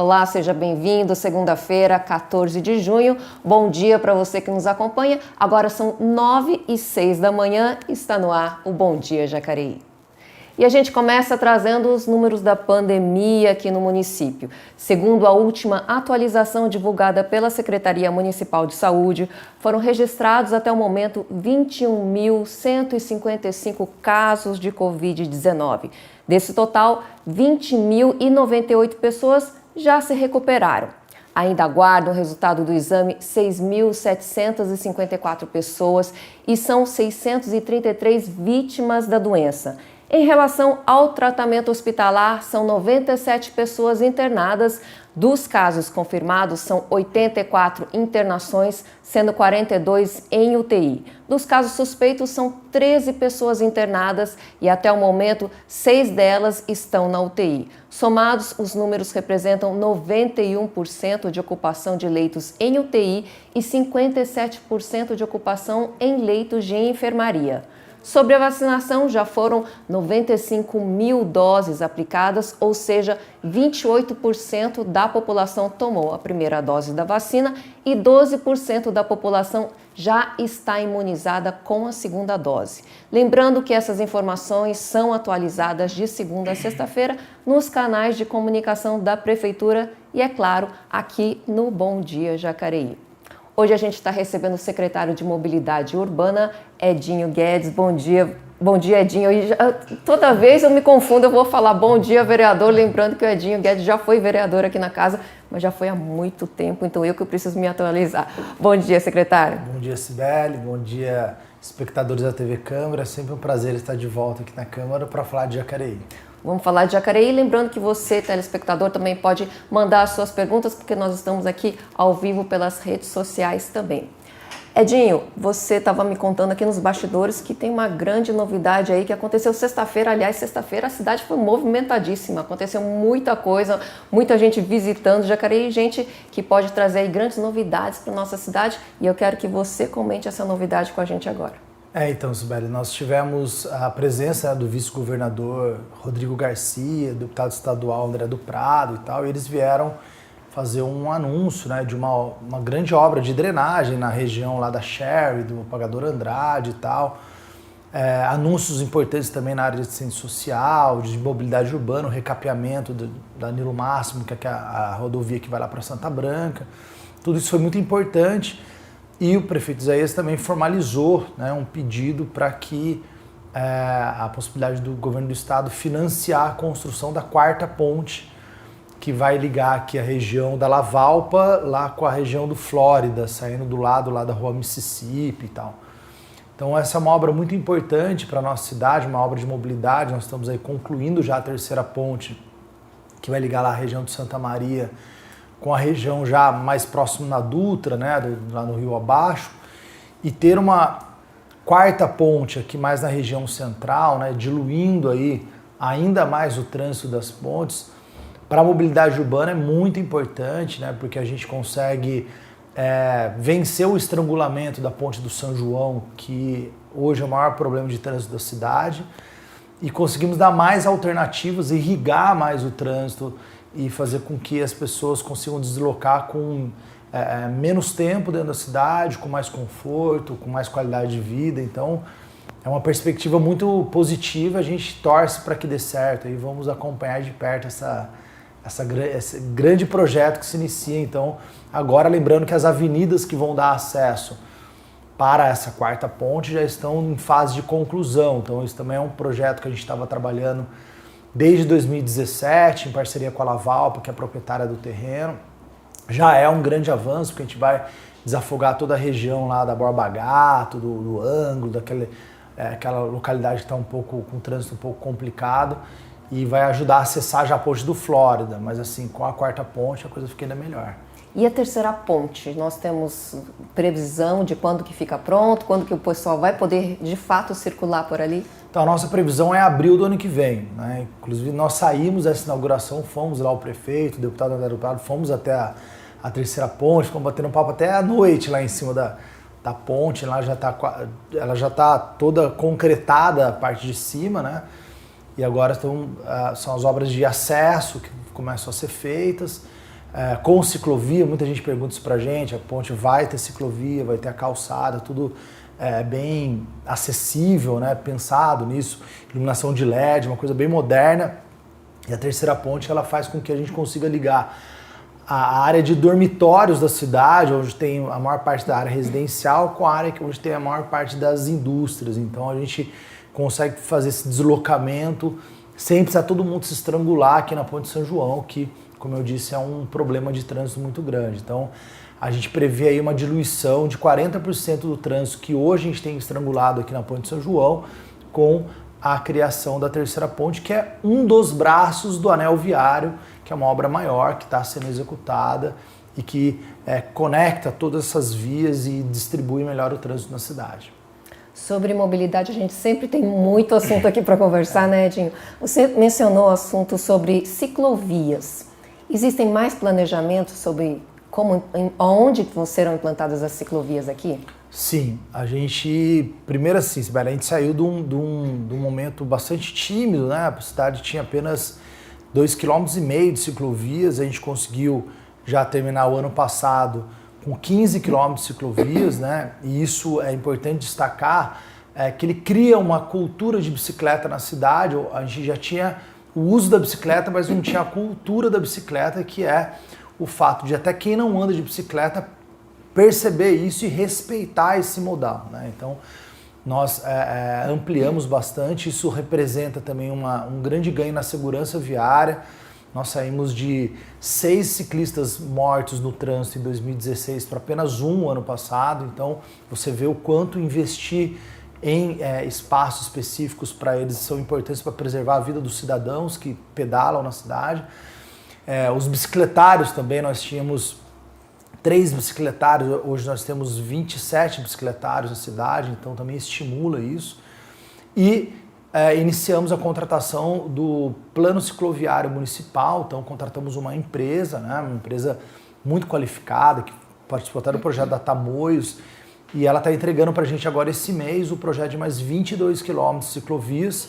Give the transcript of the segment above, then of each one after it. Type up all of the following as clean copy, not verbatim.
Olá, seja bem-vindo. Segunda-feira, 14 de junho. Bom dia para você que nos acompanha. Agora são 9h06 da manhã. Está no ar o Bom Dia Jacareí. E a gente começa trazendo os números da pandemia aqui no município. Segundo a última atualização divulgada pela Secretaria Municipal de Saúde, foram registrados até o momento 21.155 casos de Covid-19. Desse total, 20.098 pessoas já se recuperaram. Ainda aguardam o resultado do exame 6.754 pessoas e são 633 vítimas da doença. Em relação ao tratamento hospitalar, são 97 pessoas internadas. Dos casos confirmados, são 84 internações, sendo 42 em UTI. Dos casos suspeitos, são 13 pessoas internadas e, até o momento, 6 delas estão na UTI. Somados, os números representam 91% de ocupação de leitos em UTI e 57% de ocupação em leitos de enfermaria. Sobre a vacinação, já foram 95 mil doses aplicadas, ou seja, 28% da população tomou a primeira dose da vacina e 12% da população já está imunizada com a segunda dose. Lembrando que essas informações são atualizadas de segunda a sexta-feira nos canais de comunicação da Prefeitura e, é claro, aqui no Bom Dia Jacareí. Hoje a gente está recebendo o secretário de Mobilidade Urbana, Edinho Guedes. Bom dia, Edinho. Toda vez eu me confundo, eu vou falar bom dia, vereador, lembrando que o Edinho Guedes já foi vereador aqui na casa, mas já foi há muito tempo, então eu que preciso me atualizar. Bom dia, secretário. Bom dia, Cibele. Bom dia, espectadores da TV Câmara. É sempre um prazer estar de volta aqui na Câmara para falar de Jacareí. Vamos falar de Jacareí, lembrando que você, telespectador, também pode mandar as suas perguntas, porque nós estamos aqui ao vivo pelas redes sociais também. Edinho, você estava me contando aqui nos bastidores que tem uma grande novidade aí que aconteceu sexta-feira. Aliás, sexta-feira a cidade foi movimentadíssima, aconteceu muita coisa, muita gente visitando Jacareí, gente que pode trazer aí grandes novidades para nossa cidade, e eu quero que você comente essa novidade com a gente agora. Então, Sibeli, nós tivemos a presença do vice-governador Rodrigo Garcia, do deputado estadual André do Prado e tal, e eles vieram fazer um anúncio, né, de uma grande obra de drenagem na região lá da Sherry, do Pagador Andrade e tal. Anúncios importantes também na área de assistência social, de mobilidade urbana, o recapeamento da Nilo Máximo, que é a rodovia que vai lá para Santa Branca. Tudo isso foi muito importante. E o prefeito Isaías também formalizou, né, um pedido para que a possibilidade do governo do estado financiar a construção da quarta ponte, que vai ligar aqui a região da Lavalpa lá com a região do Flórida, saindo do lado lá da rua Mississippi e tal. Então essa é uma obra muito importante para a nossa cidade, uma obra de mobilidade. Nós estamos aí concluindo já a terceira ponte, que vai ligar lá a região de Santa Maria com a região já mais próximo na Dutra, né, lá no Rio Abaixo, e ter uma quarta ponte aqui mais na região central, né, diluindo aí ainda mais o trânsito das pontes, para a mobilidade urbana é muito importante, né, porque a gente consegue vencer o estrangulamento da ponte do São João, que hoje é o maior problema de trânsito da cidade, e conseguimos dar mais alternativas, irrigar mais o trânsito e fazer com que as pessoas consigam deslocar com menos tempo dentro da cidade, com mais conforto, com mais qualidade de vida. Então, é uma perspectiva muito positiva, a gente torce para que dê certo e vamos acompanhar de perto esse grande projeto que se inicia. Então, agora lembrando que as avenidas que vão dar acesso para essa quarta ponte já estão em fase de conclusão. Então, isso também é um projeto que a gente estava trabalhando desde 2017, em parceria com a Lavalpa, que é a proprietária do terreno. Já é um grande avanço, porque a gente vai desafogar toda a região lá da Borba Gato, do Ângulo, aquela localidade que está um pouco com o trânsito um pouco complicado, e vai ajudar a acessar já a ponte do Flórida. Mas assim, com a quarta ponte a coisa fica ainda melhor. E a terceira ponte? Nós temos previsão de quando que fica pronto, quando que o pessoal vai poder de fato circular por ali? Então a nossa previsão é abril do ano que vem, né? Inclusive nós saímos dessa inauguração, fomos lá o prefeito, o deputado André do Prado, fomos até a terceira ponte, ficamos batendo papo até a noite lá em cima da ponte, lá ela já está toda concretada a parte de cima, né? E agora são as obras de acesso que começam a ser feitas. com ciclovia. Muita gente pergunta isso pra gente, a ponte vai ter ciclovia, vai ter a calçada, tudo bem acessível, né? Pensado nisso, iluminação de LED, uma coisa bem moderna. E a terceira ponte, ela faz com que a gente consiga ligar a área de dormitórios da cidade, onde tem a maior parte da área residencial, com a área onde tem a maior parte das indústrias. Então a gente consegue fazer esse deslocamento sem precisar todo mundo se estrangular aqui na Ponte São João, que, como eu disse, é um problema de trânsito muito grande. Então a gente prevê aí uma diluição de 40% do trânsito que hoje a gente tem estrangulado aqui na Ponte São João, com a criação da terceira ponte, que é um dos braços do anel viário, que é uma obra maior que está sendo executada e que conecta todas essas vias e distribui melhor o trânsito na cidade. Sobre mobilidade, a gente sempre tem muito assunto aqui para conversar, né, Edinho? Você mencionou assuntos sobre ciclovias. Existem mais planejamentos sobre onde serão implantadas as ciclovias aqui? Sim, a gente, primeiro assim, Sibeli, a gente saiu de um momento bastante tímido, né? A cidade tinha apenas 2,5 km de ciclovias, a gente conseguiu já terminar o ano passado com 15 km de ciclovias, né? E isso é importante destacar, que ele cria uma cultura de bicicleta na cidade. A gente já tinha o uso da bicicleta, mas não tinha a cultura da bicicleta, que é o fato de até quem não anda de bicicleta perceber isso e respeitar esse modal, né? Então, nós ampliamos bastante, isso representa também um grande ganho na segurança viária. Nós saímos de 6 ciclistas mortos no trânsito em 2016 para apenas um ano passado, então você vê o quanto investir em espaços específicos para eles são importantes para preservar a vida dos cidadãos que pedalam na cidade. Os bicicletários também, nós tínhamos 3 bicicletários, hoje nós temos 27 bicicletários na cidade, então também estimula isso. E iniciamos a contratação do Plano Cicloviário Municipal, então contratamos uma empresa, né, uma empresa muito qualificada, que participou até do projeto da Tamoios, e ela está entregando para a gente agora esse mês o projeto de mais 22 km de ciclovias,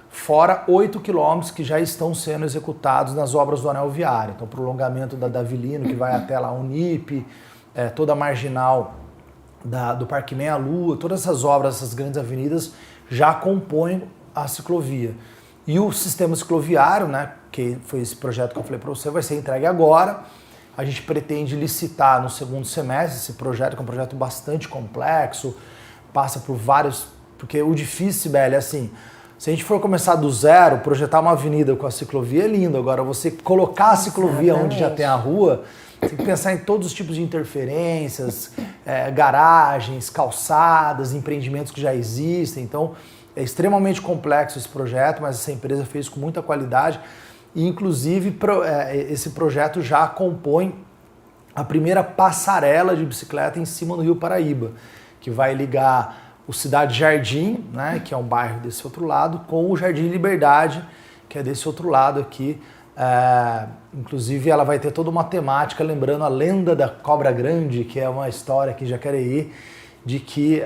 fora 8 quilômetros que já estão sendo executados nas obras do anel viário. Então, prolongamento da Davilino, que vai até lá a Unip, toda a marginal do Parque Meia Lua, todas essas obras, essas grandes avenidas, já compõem a ciclovia. E o sistema cicloviário, né, que foi esse projeto que eu falei para você, vai ser entregue agora. A gente pretende licitar no segundo semestre esse projeto, que é um projeto bastante complexo, passa por vários... Porque o difícil, Sibeli, é assim... Se a gente for começar do zero, projetar uma avenida com a ciclovia é lindo. Agora, você colocar a ciclovia onde já tem a rua, você tem que pensar em todos os tipos de interferências, garagens, calçadas, empreendimentos que já existem. Então, é extremamente complexo esse projeto, mas essa empresa fez com muita qualidade. E, inclusive, esse projeto já compõe a primeira passarela de bicicleta em cima do Rio Paraíba, que vai ligar o Cidade Jardim, né, que é um bairro desse outro lado, com o Jardim Liberdade, que é desse outro lado aqui. Inclusive, ela vai ter toda uma temática, lembrando a lenda da Cobra Grande, que é uma história aqui em Jacareí, de que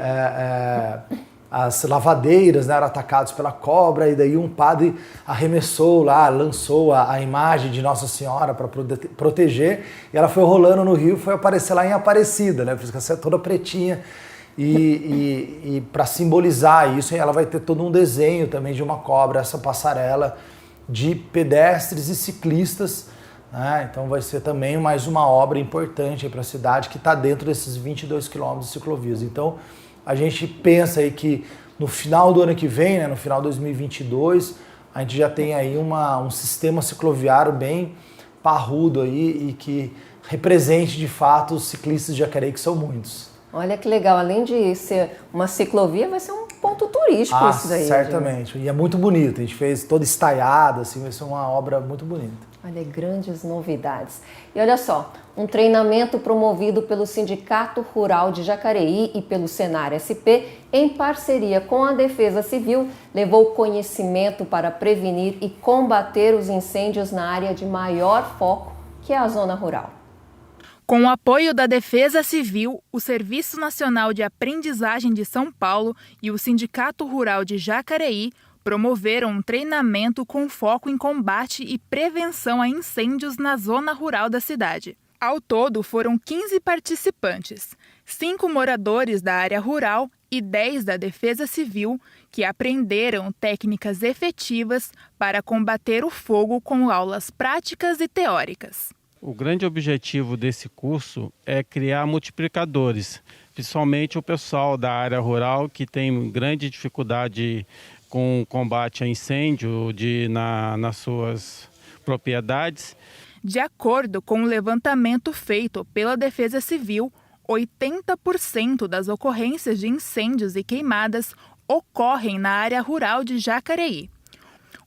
as lavadeiras, né, eram atacadas pela cobra, e daí um padre arremessou lá, lançou a imagem de Nossa Senhora para proteger, e ela foi rolando no rio, foi aparecer lá em Aparecida, né, por isso que ela é toda pretinha. E para simbolizar isso, ela vai ter todo um desenho também de uma cobra, essa passarela de pedestres e ciclistas, né? Então vai ser também mais uma obra importante para a cidade que está dentro desses 22 quilômetros de ciclovias. Então a gente pensa aí que no final do ano que vem, né, no final de 2022, a gente já tem aí um sistema cicloviário bem parrudo aí e que represente de fato os ciclistas de Jacareí, que são muitos. Olha que legal, além de ser uma ciclovia, vai ser um ponto turístico isso daí. Certamente, e é muito bonito, a gente fez toda estaiada, assim, vai ser uma obra muito bonita. Olha, grandes novidades. E olha só, um treinamento promovido pelo Sindicato Rural de Jacareí e pelo Senar SP, em parceria com a Defesa Civil, levou conhecimento para prevenir e combater os incêndios na área de maior foco, que é a zona rural. Com o apoio da Defesa Civil, o Serviço Nacional de Aprendizagem de São Paulo e o Sindicato Rural de Jacareí, promoveram um treinamento com foco em combate e prevenção a incêndios na zona rural da cidade. Ao todo, foram 15 participantes, 5 moradores da área rural e 10 da Defesa Civil, que aprenderam técnicas efetivas para combater o fogo com aulas práticas e teóricas. O grande objetivo desse curso é criar multiplicadores, principalmente o pessoal da área rural que tem grande dificuldade com o combate a incêndio nas suas propriedades. De acordo com o levantamento feito pela Defesa Civil, 80% das ocorrências de incêndios e queimadas ocorrem na área rural de Jacareí.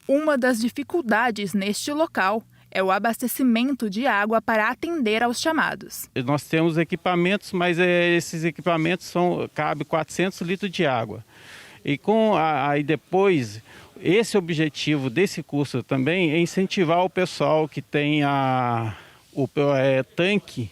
Uma das dificuldades neste local é o abastecimento de água para atender aos chamados. Nós temos equipamentos, mas esses equipamentos cabe 400 litros de água. E aí depois, esse objetivo desse curso também é incentivar o pessoal que tem o tanque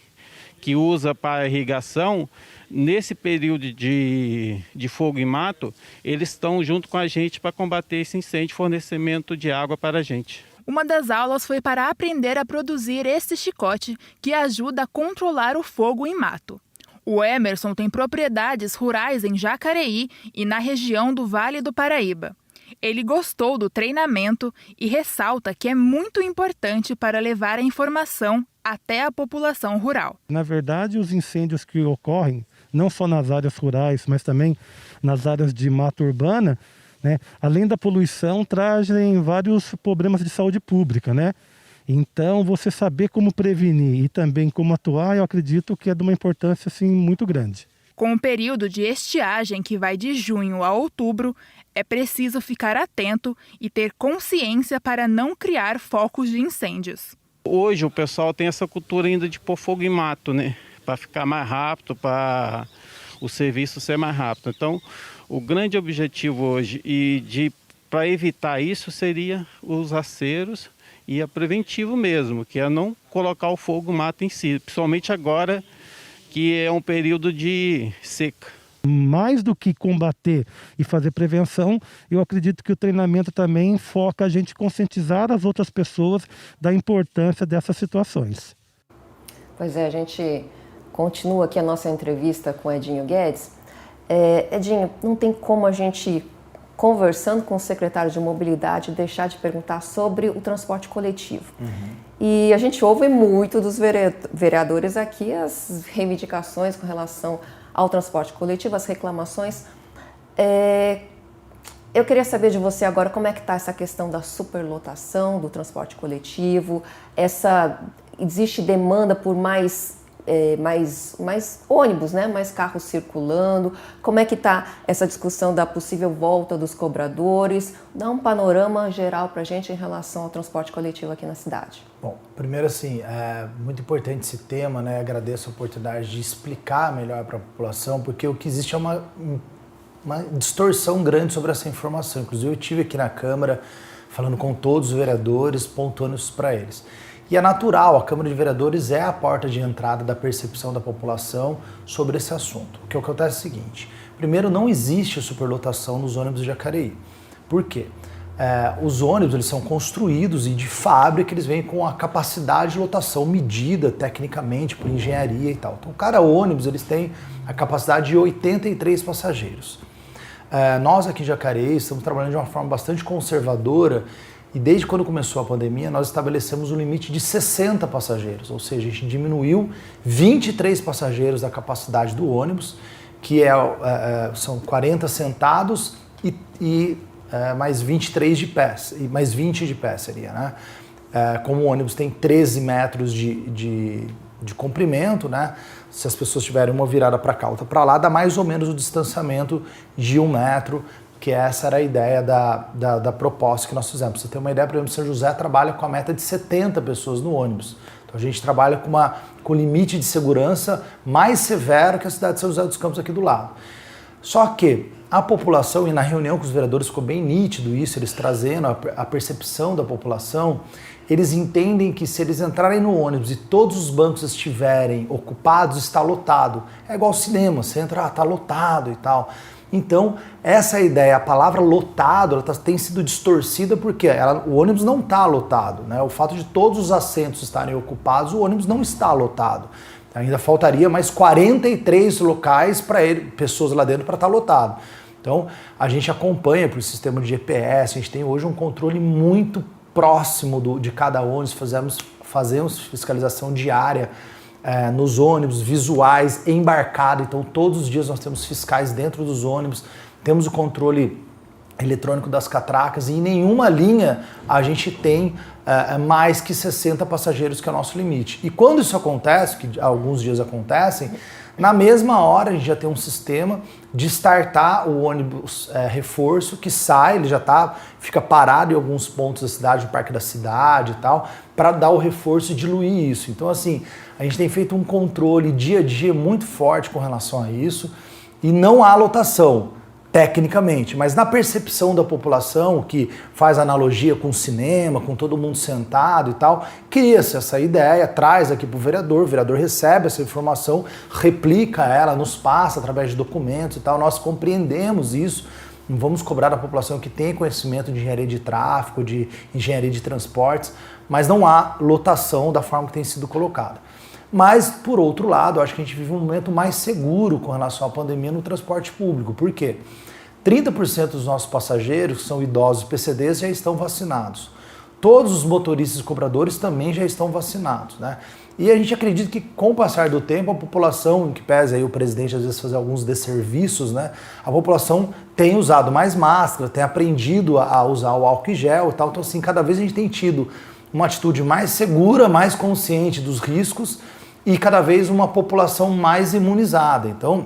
que usa para irrigação. Nesse período de fogo e mato, eles estão junto com a gente para combater esse incêndio e fornecimento de água para a gente. Uma das aulas foi para aprender a produzir este chicote que ajuda a controlar o fogo em mato. O Emerson tem propriedades rurais em Jacareí e na região do Vale do Paraíba. Ele gostou do treinamento e ressalta que é muito importante para levar a informação até a população rural. Na verdade, os incêndios que ocorrem, não só nas áreas rurais, mas também nas áreas de mata urbana, né, além da poluição, trazem vários problemas de saúde pública, né? Então, você saber como prevenir e também como atuar, eu acredito que é de uma importância assim, muito grande. Com o período de estiagem que vai de junho a outubro, é preciso ficar atento e ter consciência para não criar focos de incêndios. Hoje o pessoal tem essa cultura ainda de pôr fogo em mato, né? Para ficar mais rápido, para o serviço ser mais rápido. Então, o grande objetivo hoje para evitar isso seria os aceros e a preventivo mesmo, que é não colocar o fogo no mato em si, principalmente agora que é um período de seca. Mais do que combater e fazer prevenção, eu acredito que o treinamento também foca a gente conscientizar as outras pessoas da importância dessas situações. Pois é, a gente continua aqui a nossa entrevista com Edinho Guedes. Edinho, não tem como a gente, conversando com o secretário de Mobilidade, deixar de perguntar sobre o transporte coletivo. E a gente ouve muito dos vereadores aqui as reivindicações com relação ao transporte coletivo, as reclamações. Eu queria saber de você agora como é que está essa questão da superlotação do transporte coletivo. Existe demanda por mais ônibus, né? Mais carros circulando. Como é que está essa discussão da possível volta dos cobradores? Dá um panorama geral para a gente em relação ao transporte coletivo aqui na cidade. Bom, primeiro assim, é muito importante esse tema, né? Agradeço a oportunidade de explicar melhor para a população, porque o que existe é uma distorção grande sobre essa informação. Inclusive eu estive aqui na Câmara falando com todos os vereadores, pontuando isso para eles. E é natural, a Câmara de Vereadores é a porta de entrada da percepção da população sobre esse assunto. O que acontece é o seguinte: primeiro, não existe superlotação nos ônibus de Jacareí. Por quê? Os ônibus eles são construídos e de fábrica eles vêm com a capacidade de lotação medida tecnicamente por engenharia e tal. Então, cada ônibus eles têm a capacidade de 83 passageiros. Nós aqui em Jacareí estamos trabalhando de uma forma bastante conservadora. E desde quando começou a pandemia, nós estabelecemos um limite de 60 passageiros, ou seja, a gente diminuiu 23 passageiros da capacidade do ônibus, que são 40 sentados e mais 23 de pé, e mais 20 de pé seria, né? Como o ônibus tem 13 metros de comprimento, né? Se as pessoas tiverem uma virada para cá, outra para lá, dá mais ou menos o distanciamento de 1 metro, que essa era a ideia da proposta que nós fizemos. Pra você ter uma ideia, por exemplo, São José trabalha com a meta de 70 pessoas no ônibus. Então a gente trabalha com limite de segurança mais severo que a cidade de São José dos Campos aqui do lado. Só que a população, e na reunião com os vereadores ficou bem nítido isso, eles trazendo a percepção da população, eles entendem que se eles entrarem no ônibus e todos os bancos estiverem ocupados, está lotado. É igual ao cinema, você entra, está lotado e tal. Então, essa ideia, a palavra lotado, ela tem sido distorcida porque o ônibus não está lotado, né? O fato de todos os assentos estarem ocupados, o ônibus não está lotado. Ainda faltaria mais 43 locais para pessoas lá dentro para estar lotado. Então, a gente acompanha por sistema de GPS, a gente tem hoje um controle muito próximo de cada ônibus, fazemos fiscalização diária nos ônibus, visuais, embarcado. Então, todos os dias nós temos fiscais dentro dos ônibus, temos o controle eletrônico das catracas e em nenhuma linha a gente tem mais que 60 passageiros, que é o nosso limite. E quando isso acontece, que alguns dias acontecem, na mesma hora a gente já tem um sistema de startar o ônibus reforço que sai, ele já fica parado em alguns pontos da cidade, no Parque da Cidade e tal, para dar o reforço e diluir isso. Então assim, a gente tem feito um controle dia a dia muito forte com relação a isso e não há lotação. Tecnicamente, mas na percepção da população, que faz analogia com o cinema, com todo mundo sentado e tal, cria-se essa ideia, traz aqui para o vereador recebe essa informação, replica ela, nos passa através de documentos e tal, nós compreendemos isso, não vamos cobrar da população que tem conhecimento de engenharia de tráfego, de engenharia de transportes, mas não há lotação da forma que tem sido colocada. Mas, por outro lado, acho que a gente vive um momento mais seguro com relação à pandemia no transporte público. Por quê? 30% dos nossos passageiros, que são idosos PCDs, já estão vacinados. Todos os motoristas e cobradores também já estão vacinados, né? E a gente acredita que, com o passar do tempo, a população, em que pese aí o presidente às vezes fazer alguns desserviços, né? A população tem usado mais máscara, tem aprendido a usar o álcool em gel e tal. Então, assim, cada vez a gente tem tido uma atitude mais segura, mais consciente dos riscos, e cada vez uma população mais imunizada. Então,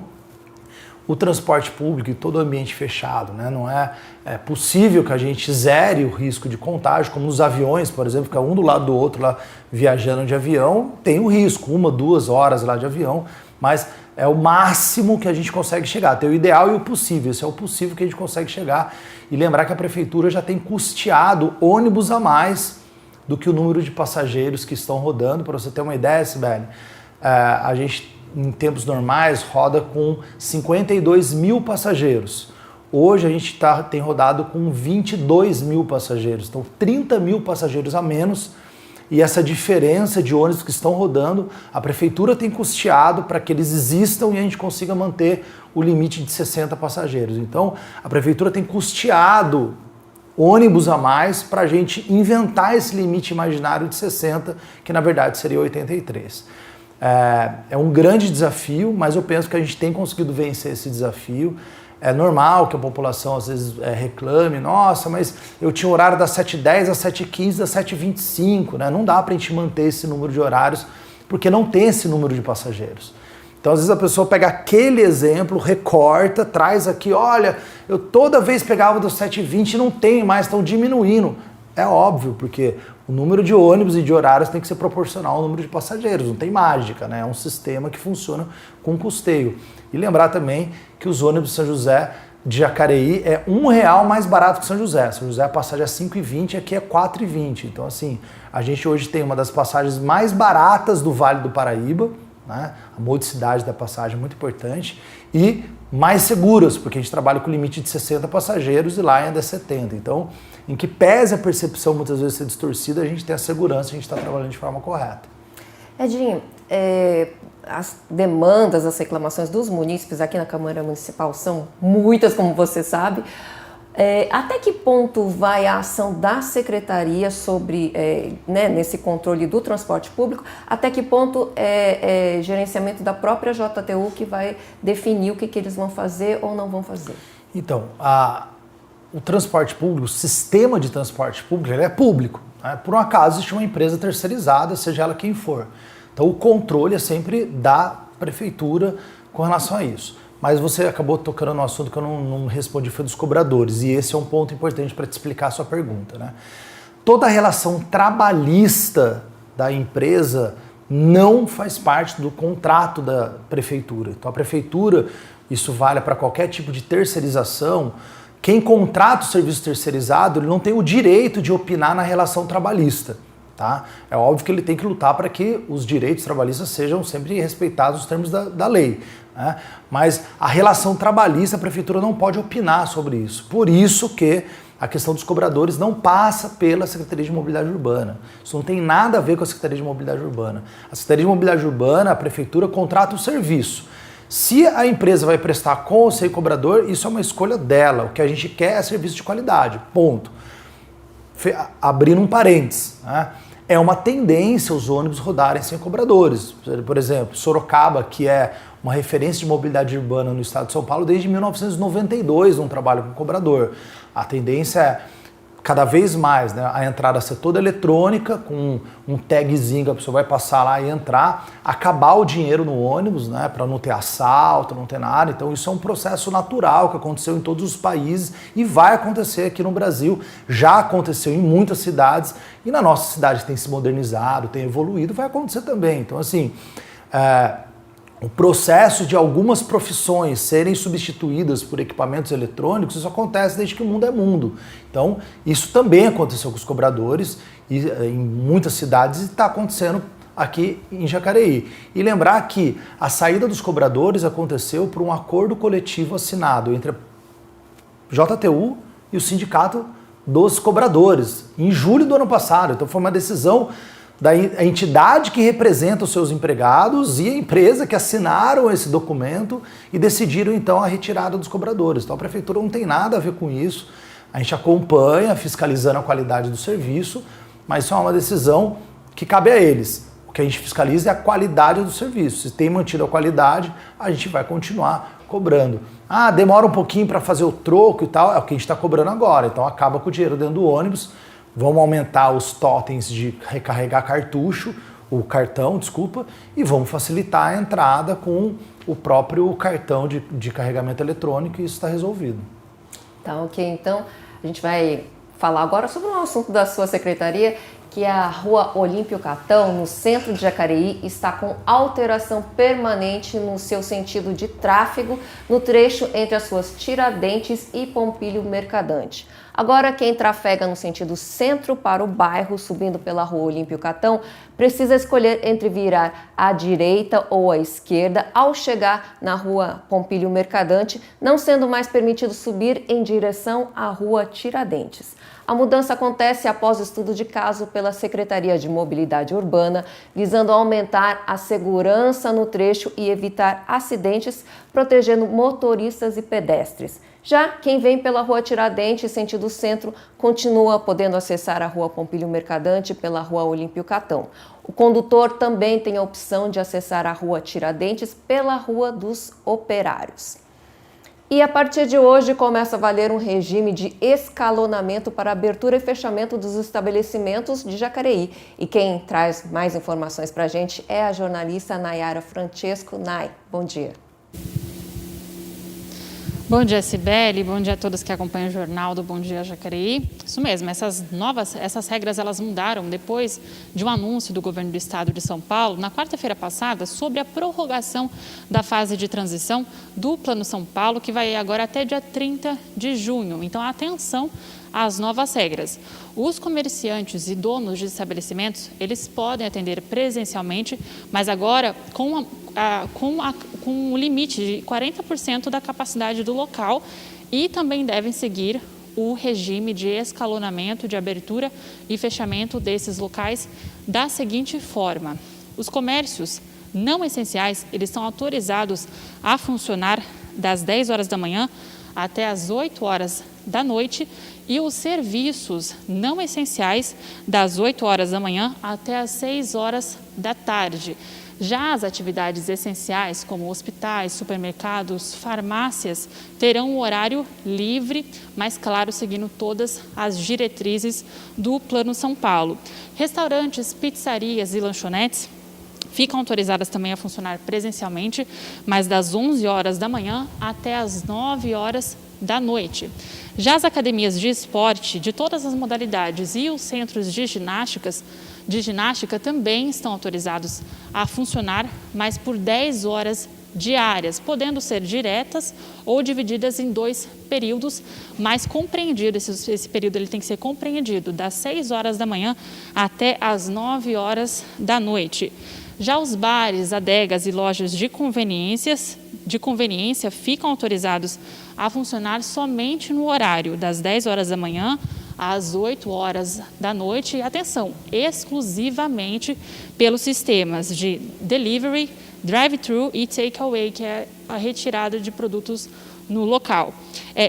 o transporte público e todo o ambiente fechado, né? Não é possível que a gente zere o risco de contágio, como nos aviões, por exemplo, fica um do lado do outro lá viajando de avião, tem o risco, 1, 2 horas lá de avião, mas é o máximo que a gente consegue chegar. Tem o ideal e o possível, esse é o possível que a gente consegue chegar. E lembrar que a prefeitura já tem custeado ônibus a mais do que o número de passageiros que estão rodando. Para você ter uma ideia, Sibeli, a gente, em tempos normais, roda com 52 mil passageiros. Hoje a gente tem rodado com 22 mil passageiros, então 30 mil passageiros a menos. E essa diferença de ônibus que estão rodando, a prefeitura tem custeado para que eles existam e a gente consiga manter o limite de 60 passageiros. Então, a prefeitura tem custeado ônibus a mais para a gente inventar esse limite imaginário de 60, que na verdade seria 83. É um grande desafio, mas eu penso que a gente tem conseguido vencer esse desafio. É normal que a população às vezes reclame, nossa, mas eu tinha horário das 7h10 às 7h15, das 7h25, né? Não dá para a gente manter esse número de horários, porque não tem esse número de passageiros. Então, às vezes a pessoa pega aquele exemplo, recorta, traz aqui, olha, eu toda vez pegava das 7h20 e não tenho mais, estão diminuindo. É óbvio, porque o número de ônibus e de horários tem que ser proporcional ao número de passageiros, não tem mágica, né? É um sistema que funciona com custeio. E lembrar também que os ônibus de São José de Jacareí é R$1 mais barato que São José. São José a passagem é 5,20, aqui é 4,20. Então, assim, a gente hoje tem uma das passagens mais baratas do Vale do Paraíba, né? A modicidade da passagem é muito importante, e mais seguras, porque a gente trabalha com limite de 60 passageiros e lá ainda é 70. Então, em que pese a percepção muitas vezes ser distorcida, a gente tem a segurança, a gente está trabalhando de forma correta. Edinho, as demandas, as reclamações dos munícipes aqui na Câmara Municipal são muitas, como você sabe. Até que ponto vai a ação da Secretaria sobre, nesse controle do transporte público? Até que ponto é gerenciamento da própria JTU que vai definir o que eles vão fazer ou não vão fazer? Então, o transporte público, o sistema de transporte público, ele é público, né? Por um acaso existe uma empresa terceirizada, seja ela quem for. Então o controle é sempre da prefeitura com relação a isso. Mas você acabou tocando no assunto que eu não respondi, foi dos cobradores, e esse é um ponto importante para te explicar a sua pergunta, né? Toda a relação trabalhista da empresa não faz parte do contrato da prefeitura. Então a prefeitura, isso vale para qualquer tipo de terceirização, quem contrata o serviço terceirizado, ele não tem o direito de opinar na relação trabalhista. Tá? É óbvio que ele tem que lutar para que os direitos trabalhistas sejam sempre respeitados nos termos da lei. né? Mas a relação trabalhista, a prefeitura não pode opinar sobre isso. Por isso que a questão dos cobradores não passa pela Secretaria de Mobilidade Urbana. Isso não tem nada a ver com a Secretaria de Mobilidade Urbana. A Secretaria de Mobilidade Urbana, a prefeitura contrata o serviço. Se a empresa vai prestar com ou sem cobrador, isso é uma escolha dela. O que a gente quer é serviço de qualidade, ponto. Abrindo um parênteses, né? É uma tendência os ônibus rodarem sem cobradores. Por exemplo, Sorocaba, que é uma referência de mobilidade urbana no estado de São Paulo, desde 1992 não trabalha com cobrador. A tendência é cada vez mais, né, a entrada ser toda eletrônica, com um tagzinho que a pessoa vai passar lá e entrar, acabar o dinheiro no ônibus, né, para não ter assalto, não ter nada. Então isso é um processo natural que aconteceu em todos os países e vai acontecer aqui no Brasil. Já aconteceu em muitas cidades e na nossa cidade tem se modernizado, tem evoluído, vai acontecer também. Então assim, o processo de algumas profissões serem substituídas por equipamentos eletrônicos, isso acontece desde que o mundo é mundo. Então, isso também aconteceu com os cobradores e, em muitas cidades, e está acontecendo aqui em Jacareí. E lembrar que a saída dos cobradores aconteceu por um acordo coletivo assinado entre a JTU e o Sindicato dos Cobradores, em julho do ano passado. Então, foi uma decisão da entidade que representa os seus empregados e a empresa que assinaram esse documento e decidiram então a retirada dos cobradores. Então a prefeitura não tem nada a ver com isso, a gente acompanha fiscalizando a qualidade do serviço, mas isso é uma decisão que cabe a eles. O que a gente fiscaliza é a qualidade do serviço. Se tem mantido a qualidade, a gente vai continuar cobrando. Ah, demora um pouquinho para fazer o troco e tal, é o que a gente está cobrando agora, então acaba com o dinheiro dentro do ônibus. Vamos aumentar os totens de recarregar cartão, e vamos facilitar a entrada com o próprio cartão de carregamento eletrônico e isso está resolvido. Tá, ok. Então, a gente vai falar agora sobre um assunto da sua secretaria, que a Rua Olímpio Catão, no centro de Jacareí, está com alteração permanente no seu sentido de tráfego no trecho entre as ruas Tiradentes e Pompílio Mercadante. Agora, quem trafega no sentido centro para o bairro, subindo pela Rua Olímpio Catão, precisa escolher entre virar à direita ou à esquerda ao chegar na Rua Pompílio Mercadante, não sendo mais permitido subir em direção à Rua Tiradentes. A mudança acontece após estudo de caso pela Secretaria de Mobilidade Urbana, visando aumentar a segurança no trecho e evitar acidentes, protegendo motoristas e pedestres. Já quem vem pela Rua Tiradentes, sentido centro, continua podendo acessar a Rua Pompílio Mercadante pela Rua Olímpio Catão. O condutor também tem a opção de acessar a Rua Tiradentes pela Rua dos Operários. E a partir de hoje começa a valer um regime de escalonamento para abertura e fechamento dos estabelecimentos de Jacareí. E quem traz mais informações para a gente é a jornalista Nayara Francesco. Nay, bom dia. Bom dia, Cibele. Bom dia a todos que acompanham o Jornal do Bom Dia Jacareí. Isso mesmo, essas regras elas mudaram depois de um anúncio do governo do estado de São Paulo, na quarta-feira passada, sobre a prorrogação da fase de transição do Plano São Paulo, que vai agora até dia 30 de junho. Então, atenção às novas regras. Os comerciantes e donos de estabelecimentos, eles podem atender presencialmente, mas agora com um limite de 40% da capacidade do local e também devem seguir o regime de escalonamento, de abertura e fechamento desses locais da seguinte forma. Os comércios não essenciais, eles são autorizados a funcionar das 10 horas da manhã até as 8 horas da noite e os serviços não essenciais das 8 horas da manhã até as 6 horas da tarde. Já as atividades essenciais, como hospitais, supermercados, farmácias, terão um horário livre, mas claro, seguindo todas as diretrizes do Plano São Paulo. Restaurantes, pizzarias e lanchonetes ficam autorizadas também a funcionar presencialmente, mas das 11 horas da manhã até as 9 horas da noite. Já as academias de esporte de todas as modalidades e os centros de ginástica também estão autorizados a funcionar, mas por 10 horas diárias, podendo ser diretas ou divididas em 2 períodos, mas compreendido, esse período ele tem que ser compreendido das 6 horas da manhã até as 9 horas da noite. Já os bares, adegas e lojas de conveniências de conveniência ficam autorizados a funcionar somente no horário das 10 horas da manhã às 8 horas da noite. E atenção, exclusivamente pelos sistemas de delivery, drive-thru e take-away, que é a retirada de produtos no local.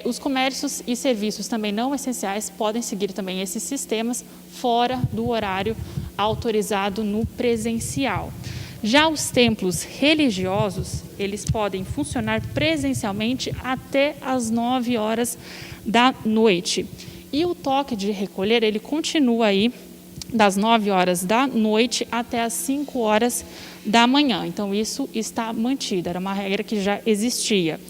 Os comércios e serviços também não essenciais podem seguir também esses sistemas fora do horário autorizado no presencial. Já os templos religiosos, eles podem funcionar presencialmente até às 9 horas da noite. E o toque de recolher, ele continua aí das 9 horas da noite até as 5 horas da manhã. Então, isso está mantido, era uma regra que já existia.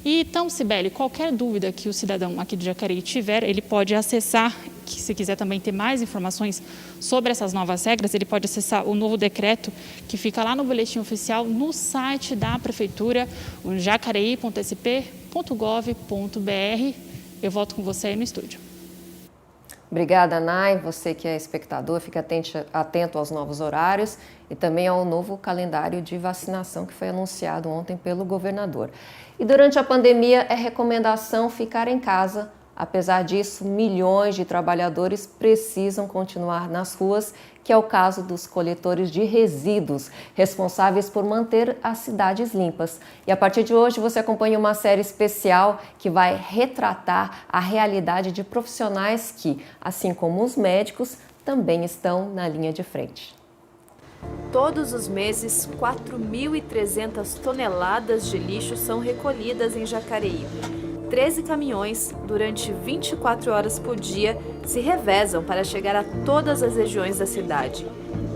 E então, Cibele, qualquer dúvida que o cidadão aqui de Jacareí tiver, ele pode acessar, se quiser também ter mais informações sobre essas novas regras, ele pode acessar o novo decreto que fica lá no boletim oficial no site da Prefeitura, o jacareí.sp.gov.br. Eu volto com você aí no estúdio. Obrigada, Nay. Você que é espectador, fica atento aos novos horários e também ao novo calendário de vacinação que foi anunciado ontem pelo governador. E durante a pandemia é recomendação ficar em casa. Apesar disso, milhões de trabalhadores precisam continuar nas ruas, que é o caso dos coletores de resíduos, responsáveis por manter as cidades limpas. E a partir de hoje você acompanha uma série especial que vai retratar a realidade de profissionais que, assim como os médicos, também estão na linha de frente. Todos os meses, 4.300 toneladas de lixo são recolhidas em Jacareí. 13 caminhões, durante 24 horas por dia, se revezam para chegar a todas as regiões da cidade.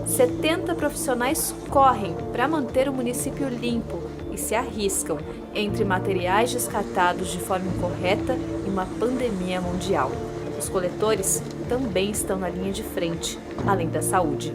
70 profissionais correm para manter o município limpo e se arriscam entre materiais descartados de forma incorreta e uma pandemia mundial. Os coletores também estão na linha de frente, além da saúde.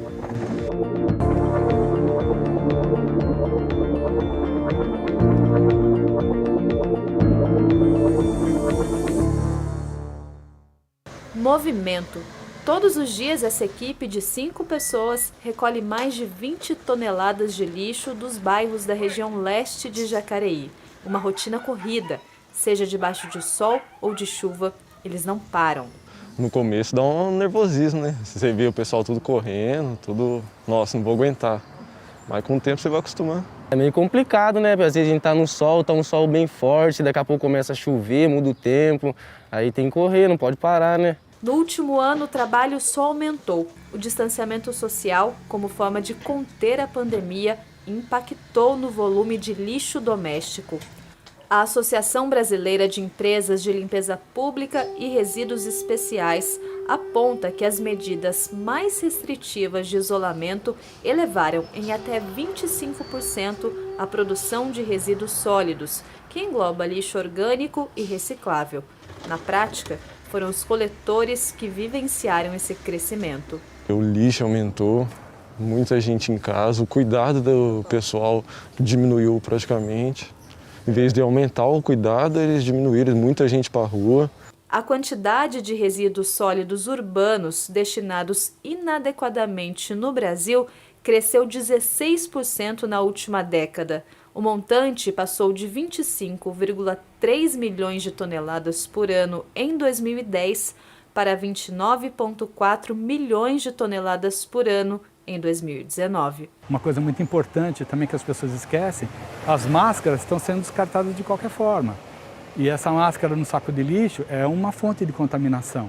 Movimento. Todos os dias, essa equipe de 5 pessoas recolhe mais de 20 toneladas de lixo dos bairros da região leste de Jacareí. Uma rotina corrida, seja debaixo de sol ou de chuva, eles não param. No começo dá um nervosismo, né? Você vê o pessoal tudo correndo, tudo... Nossa, não vou aguentar. Mas com o tempo você vai acostumar. É meio complicado, né? Às vezes a gente tá no sol, tá um sol bem forte, daqui a pouco começa a chover, muda o tempo. Aí tem que correr, não pode parar, né? No último ano, o trabalho só aumentou. O distanciamento social, como forma de conter a pandemia, impactou no volume de lixo doméstico. A Associação Brasileira de Empresas de Limpeza Pública e Resíduos Especiais aponta que as medidas mais restritivas de isolamento elevaram em até 25% a produção de resíduos sólidos, que engloba lixo orgânico e reciclável. Na prática, foram os coletores que vivenciaram esse crescimento. O lixo aumentou, muita gente em casa, o cuidado do pessoal diminuiu praticamente. Em vez de aumentar o cuidado, eles diminuíram, muita gente para a rua. A quantidade de resíduos sólidos urbanos destinados inadequadamente no Brasil cresceu 16% na última década. O montante passou de 25,3 milhões de toneladas por ano em 2010 para 29,4 milhões de toneladas por ano em 2019. Uma coisa muito importante também que as pessoas esquecem, as máscaras estão sendo descartadas de qualquer forma. E essa máscara no saco de lixo é uma fonte de contaminação.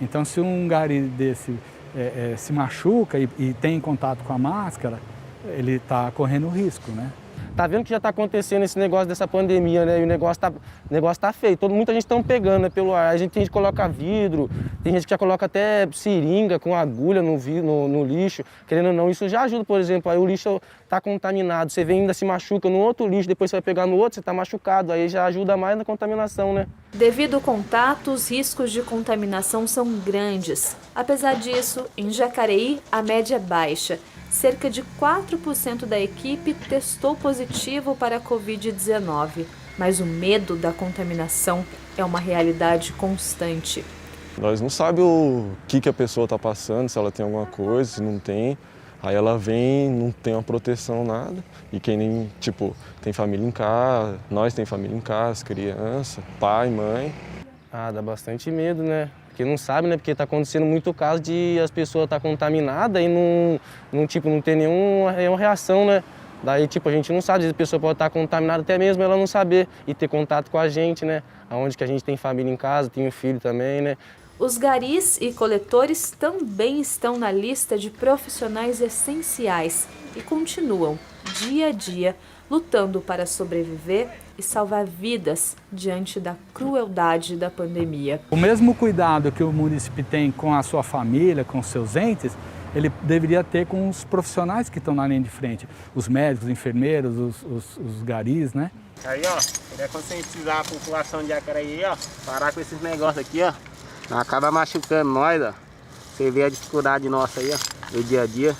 Então, se um gari desse se machuca e tem contato com a máscara, ele está correndo risco, né? Tá vendo que já tá acontecendo esse negócio dessa pandemia, né? E o negócio tá feio. Muita gente estão pegando, né, pelo ar. A gente tem gente que coloca vidro, tem gente que já coloca até seringa com agulha no lixo. Querendo ou não, isso já ajuda, por exemplo. Aí o lixo tá contaminado, você vem ainda se machuca no outro lixo, depois você vai pegar no outro, você tá machucado. Aí já ajuda mais na contaminação, né? Devido ao contato, os riscos de contaminação são grandes. Apesar disso, em Jacareí, a média é baixa. Cerca de 4% da equipe testou positivo para a Covid-19, mas o medo da contaminação é uma realidade constante. Nós não sabemos o que a pessoa está passando, se ela tem alguma coisa, se não tem. Aí ela vem, não tem uma proteção, nada, e quem nem, tipo, tem família em casa, nós tem família em casa, criança, pai, mãe. Ah, dá bastante medo, né? Porque não sabe, né? Porque tá acontecendo muito caso de as pessoas estar contaminadas e não ter nenhuma reação, né? Daí, tipo, a gente não sabe, a pessoa pode estar contaminada até mesmo ela não saber e ter contato com a gente, né? Aonde que a gente tem família em casa, tem um filho também, né? Os garis e coletores também estão na lista de profissionais essenciais e continuam, dia a dia, lutando para sobreviver e salvar vidas diante da crueldade da pandemia. O mesmo cuidado que o município tem com a sua família, com seus entes, ele deveria ter com os profissionais que estão na linha de frente, os médicos, os enfermeiros, os garis, né? Aí, ó, queria conscientizar a população de Jacaraí, ó, parar com esses negócios aqui, ó. Não acaba machucando nós, ó. Você vê a dificuldade nossa aí, ó, do dia a dia.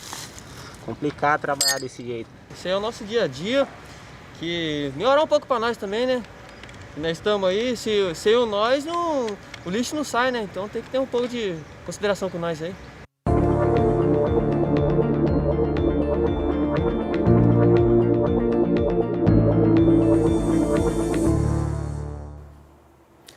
Complicado trabalhar desse jeito. Esse é o nosso dia a dia, que melhorar um pouco para nós também, né? Nós estamos aí, se eu nós, não, o lixo não sai, né? Então tem que ter um pouco de consideração com nós aí.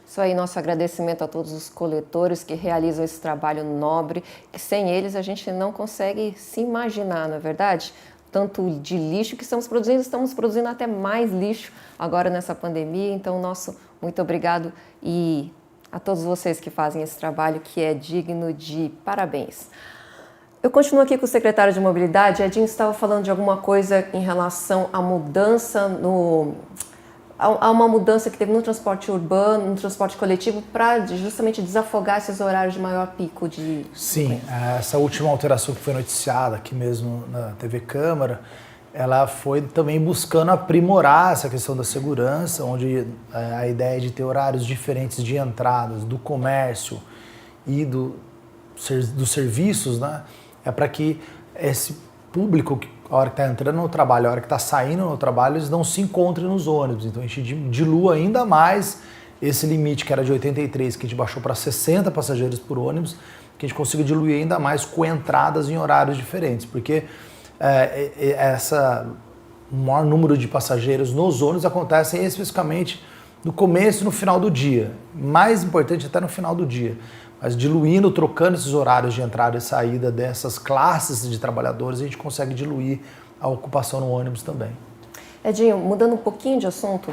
Isso aí, nosso agradecimento a todos os coletores que realizam esse trabalho nobre, que sem eles a gente não consegue se imaginar, não é verdade? Tanto de lixo que estamos produzindo até mais lixo agora nessa pandemia. Então, nosso muito obrigado e a todos vocês que fazem esse trabalho que é digno de parabéns. Eu continuo aqui com o secretário de Mobilidade. Edinho estava falando de alguma coisa em relação à mudança há uma mudança que teve no transporte urbano, no transporte coletivo, para justamente desafogar esses horários de maior pico de... Sim, essa última alteração que foi noticiada aqui mesmo na TV Câmara, ela foi também buscando aprimorar essa questão da segurança, onde a ideia de ter horários diferentes de entradas do comércio e dos serviços, né, é para que esse público, a hora que está entrando no trabalho, a hora que está saindo no trabalho, eles não se encontrem nos ônibus. Então a gente dilua ainda mais esse limite que era de 83, que a gente baixou para 60 passageiros por ônibus, que a gente consiga diluir ainda mais com entradas em horários diferentes, porque o maior número de passageiros nos ônibus acontecem especificamente no começo e no final do dia. Mais importante até no final do dia. Mas diluindo, trocando esses horários de entrada e saída dessas classes de trabalhadores, a gente consegue diluir a ocupação no ônibus também. Edinho, mudando um pouquinho de assunto,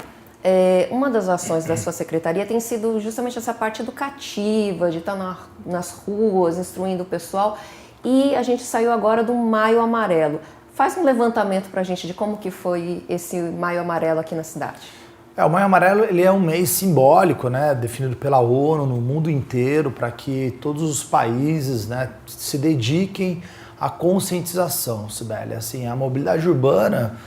uma das ações da sua secretaria tem sido justamente essa parte educativa, de estar nas ruas, instruindo o pessoal, e a gente saiu agora do Maio Amarelo. Faz um levantamento para a gente de como que foi esse Maio Amarelo aqui na cidade. O Maio Amarelo ele é um mês simbólico, né, definido pela ONU no mundo inteiro, para que todos os países, né, se dediquem à conscientização, Sibeli. Assim, a mobilidade urbana,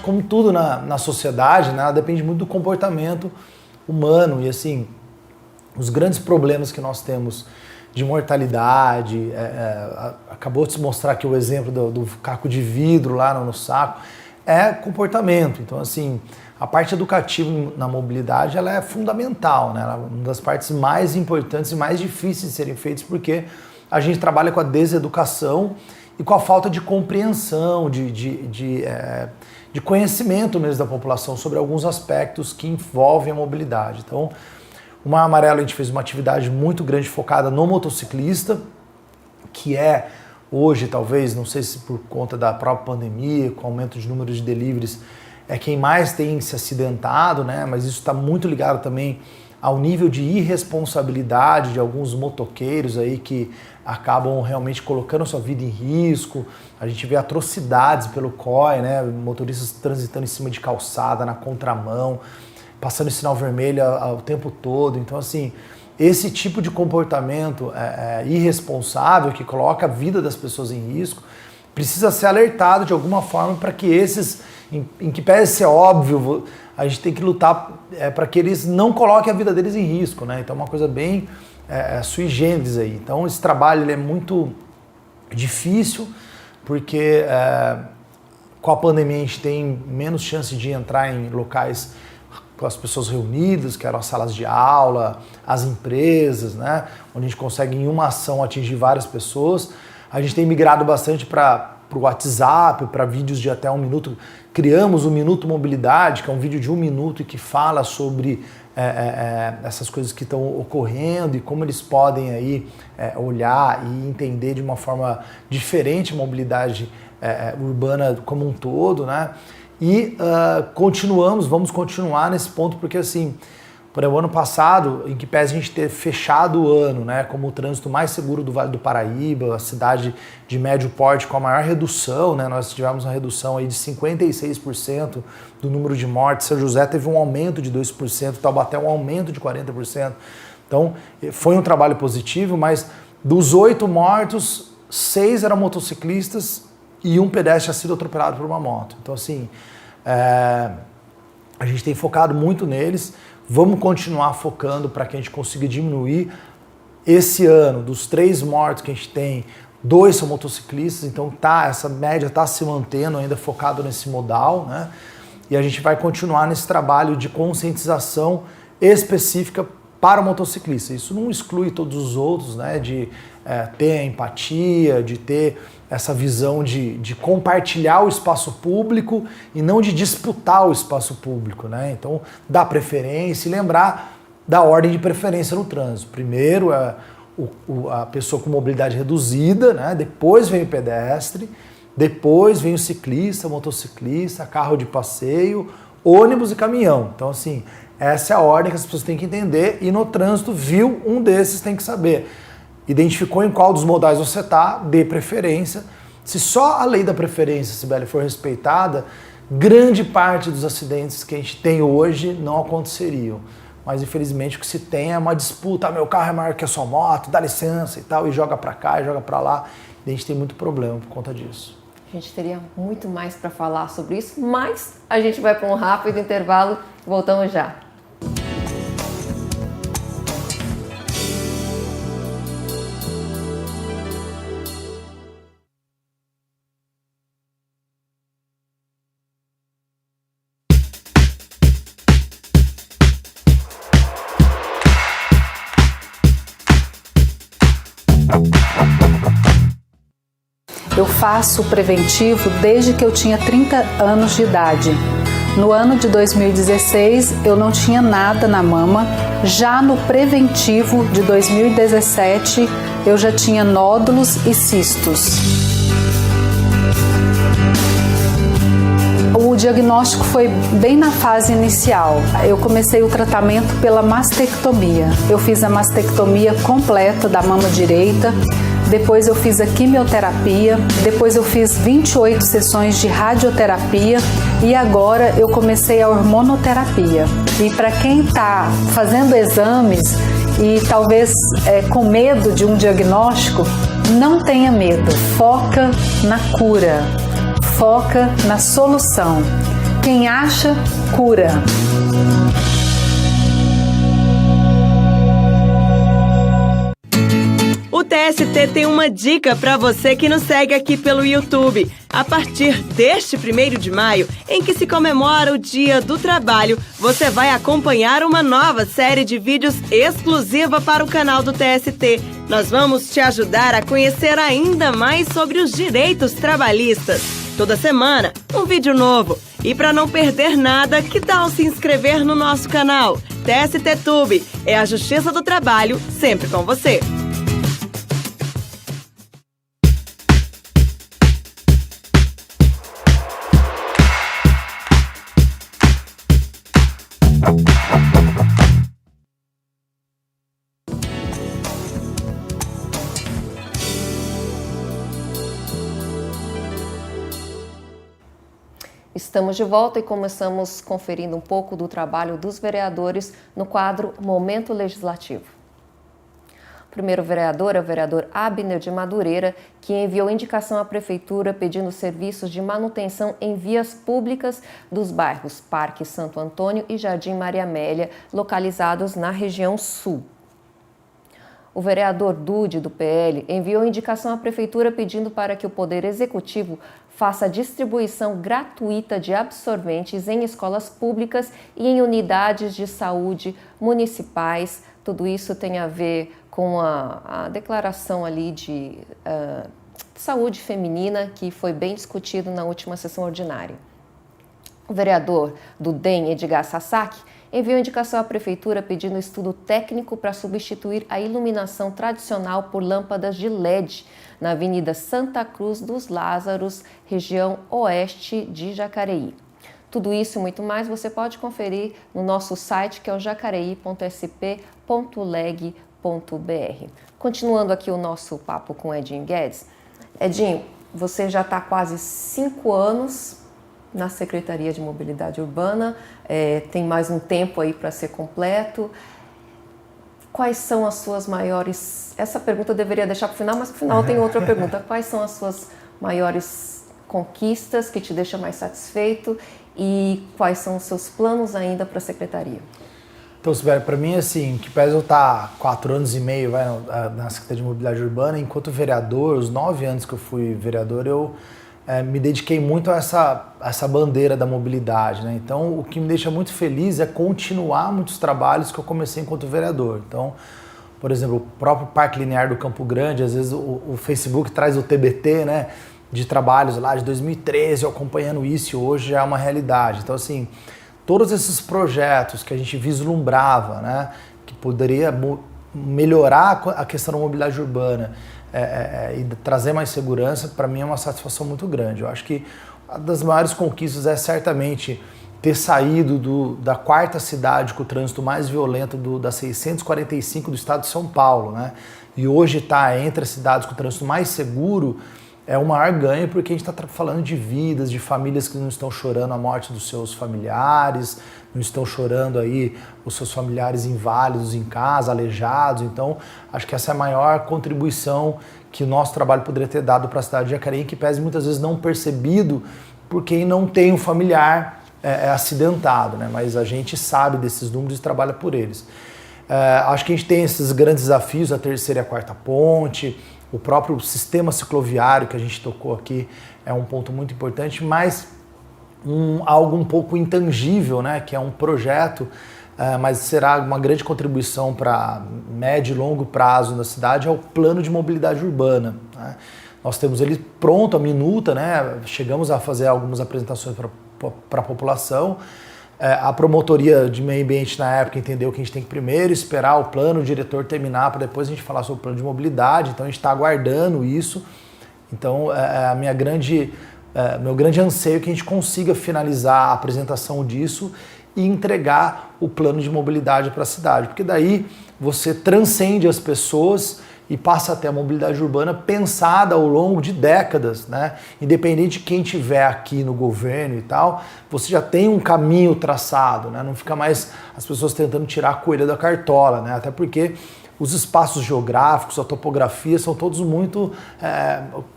como tudo na sociedade, né, ela depende muito do comportamento humano. E assim, os grandes problemas que nós temos de mortalidade, acabou de se mostrar aqui o exemplo do caco de vidro lá no saco, é comportamento. Então, assim, a parte educativa na mobilidade ela é fundamental, né? Ela é uma das partes mais importantes e mais difíceis de serem feitas, porque a gente trabalha com a deseducação e com a falta de compreensão, de conhecimento mesmo da população sobre alguns aspectos que envolvem a mobilidade. Então, o Maio Amarelo a gente fez uma atividade muito grande focada no motociclista, que é hoje, talvez, não sei se por conta da própria pandemia, com o aumento de número de deliveries, é quem mais tem se acidentado, né? Mas isso está muito ligado também ao nível de irresponsabilidade de alguns motoqueiros aí que acabam realmente colocando sua vida em risco. A gente vê atrocidades pelo COI, né? Motoristas transitando em cima de calçada, na contramão, passando sinal vermelho o tempo todo. Então, assim, esse tipo de comportamento irresponsável que coloca a vida das pessoas em risco precisa ser alertado de alguma forma para que esses, em que pese ser óbvio, a gente tem que lutar para que eles não coloquem a vida deles em risco, né? Então é uma coisa bem sui generis aí. Então esse trabalho ele é muito difícil porque com a pandemia a gente tem menos chance de entrar em locais com as pessoas reunidas, que eram as salas de aula, as empresas, né? Onde a gente consegue em uma ação atingir várias pessoas. A gente tem migrado bastante para o WhatsApp, para vídeos de até 1 minuto. Criamos o Minuto Mobilidade, que é um vídeo de 1 minuto e que fala sobre essas coisas que estão ocorrendo e como eles podem aí olhar e entender de uma forma diferente a mobilidade urbana como um todo, né? E vamos continuar nesse ponto, porque assim, por exemplo, ano passado, em que pese a gente ter fechado o ano, né, como o trânsito mais seguro do Vale do Paraíba, a cidade de médio porte com a maior redução, né, nós tivemos uma redução aí de 56% do número de mortes, São José teve um aumento de 2%, Taubaté um aumento de 40%. Então, foi um trabalho positivo, mas dos 8 mortos, 6 eram motociclistas e um pedestre tinha sido atropelado por uma moto. Então, assim, a gente tem focado muito neles. Vamos continuar focando para que a gente consiga diminuir. Esse ano, dos 3 mortos que a gente tem, 2 são motociclistas, então essa média está se mantendo ainda focado nesse modal, né? E a gente vai continuar nesse trabalho de conscientização específica para o motociclista. Isso não exclui todos os outros, né? De ter empatia, de ter essa visão de compartilhar o espaço público e não de disputar o espaço público, né? Então, dar preferência e lembrar da ordem de preferência no trânsito. Primeiro a pessoa com mobilidade reduzida, né? Depois vem o pedestre, depois vem o ciclista, motociclista, carro de passeio, ônibus e caminhão. Então, assim, essa é a ordem que as pessoas têm que entender e no trânsito viu um desses tem que saber. Identificou em qual dos modais você está, dê preferência. Se só a lei da preferência, Sibeli, for respeitada, grande parte dos acidentes que a gente tem hoje não aconteceriam. Mas infelizmente o que se tem é uma disputa, meu carro é maior que a sua moto, dá licença e tal, e joga para cá e joga para lá. E a gente tem muito problema por conta disso. A gente teria muito mais para falar sobre isso, mas a gente vai para um rápido intervalo e voltamos já. Eu faço preventivo desde que eu tinha 30 anos de idade. No ano de 2016, eu não tinha nada na mama. Já no preventivo de 2017, eu já tinha nódulos e cistos. O diagnóstico foi bem na fase inicial. Eu comecei o tratamento pela mastectomia. Eu fiz a mastectomia completa da mama direita. Depois eu fiz a quimioterapia, depois eu fiz 28 sessões de radioterapia e agora eu comecei a hormonoterapia. E para quem está fazendo exames e talvez com medo de um diagnóstico, não tenha medo, foca na cura, foca na solução. Quem acha, cura. O TST tem uma dica para você que nos segue aqui pelo YouTube. A partir deste 1º de maio, em que se comemora o Dia do Trabalho, você vai acompanhar uma nova série de vídeos exclusiva para o canal do TST. Nós vamos te ajudar a conhecer ainda mais sobre os direitos trabalhistas. Toda semana, um vídeo novo. E para não perder nada, que tal se inscrever no nosso canal? TST Tube é a Justiça do Trabalho, sempre com você. Estamos de volta e começamos conferindo um pouco do trabalho dos vereadores no quadro Momento Legislativo. O primeiro vereador é o vereador Abner de Madureira, que enviou indicação à Prefeitura pedindo serviços de manutenção em vias públicas dos bairros Parque Santo Antônio e Jardim Maria Amélia, localizados na região sul. O vereador Dude, do PL, enviou indicação à Prefeitura pedindo para que o Poder Executivo faça a distribuição gratuita de absorventes em escolas públicas e em unidades de saúde municipais. Tudo isso tem a ver com a declaração ali de saúde feminina, que foi bem discutido na última sessão ordinária. O vereador do DEM, Edgar Sasaki, enviou indicação à Prefeitura pedindo estudo técnico para substituir a iluminação tradicional por lâmpadas de LED na Avenida Santa Cruz dos Lázaros, região oeste de Jacareí. Tudo isso e muito mais você pode conferir no nosso site, que é o jacareí.sp.leg.br. Continuando aqui o nosso papo com Edinho Guedes. Edinho, você já está há quase 5 anos na Secretaria de Mobilidade Urbana, tem mais um tempo aí para ser completo. Quais são as suas maiores... Essa pergunta eu deveria deixar para o final, mas para o final tem outra pergunta. Quais são as suas maiores conquistas que te deixam mais satisfeito e quais são os seus planos ainda para a Secretaria? Então, Sibeli, para mim, assim, que pese eu estar 4 anos e meio na Secretaria de Mobilidade Urbana, enquanto vereador, os 9 anos que eu fui vereador, eu me dediquei muito a essa bandeira da mobilidade, né? Então, o que me deixa muito feliz é continuar muitos trabalhos que eu comecei enquanto vereador. Então, por exemplo, o próprio Parque Linear do Campo Grande, às vezes o Facebook traz o TBT, né, de trabalhos lá de 2013, eu acompanhando isso, e hoje já é uma realidade. Então, assim, todos esses projetos que a gente vislumbrava, né, que poderia melhorar a questão da mobilidade urbana, e trazer mais segurança, para mim é uma satisfação muito grande. Eu acho que uma das maiores conquistas é certamente ter saído da 4ª cidade com o trânsito mais violento das 645 do estado de São Paulo, né? E hoje está entre as cidades com o trânsito mais seguro, é o maior ganho, porque a gente está falando de vidas, de famílias que não estão chorando a morte dos seus familiares, não estão chorando aí os seus familiares inválidos em casa, aleijados. Então, acho que essa é a maior contribuição que o nosso trabalho poderia ter dado para a cidade de Jacareí, que pese muitas vezes não percebido por quem não tem um familiar acidentado, né? Mas a gente sabe desses números e trabalha por eles. Acho que a gente tem esses grandes desafios, a 3ª e a 4ª ponte, o próprio sistema cicloviário que a gente tocou aqui é um ponto muito importante, mas algo um pouco intangível, né, que é um projeto, mas será uma grande contribuição para médio e longo prazo na cidade, é o plano de mobilidade urbana, né? Nós temos ele pronto, a minuta, né? Chegamos a fazer algumas apresentações para a população. A promotoria de meio ambiente na época entendeu que a gente tem que primeiro esperar o plano, o diretor terminar, para depois a gente falar sobre o plano de mobilidade. Então a gente está aguardando isso. Então meu grande anseio é que a gente consiga finalizar a apresentação disso e entregar o plano de mobilidade para a cidade, porque daí você transcende as pessoas e passa a ter a mobilidade urbana pensada ao longo de décadas, né? Independente de quem estiver aqui no governo e tal, você já tem um caminho traçado, né? Não fica mais as pessoas tentando tirar a coelha da cartola, né? Até porque os espaços geográficos, a topografia são todos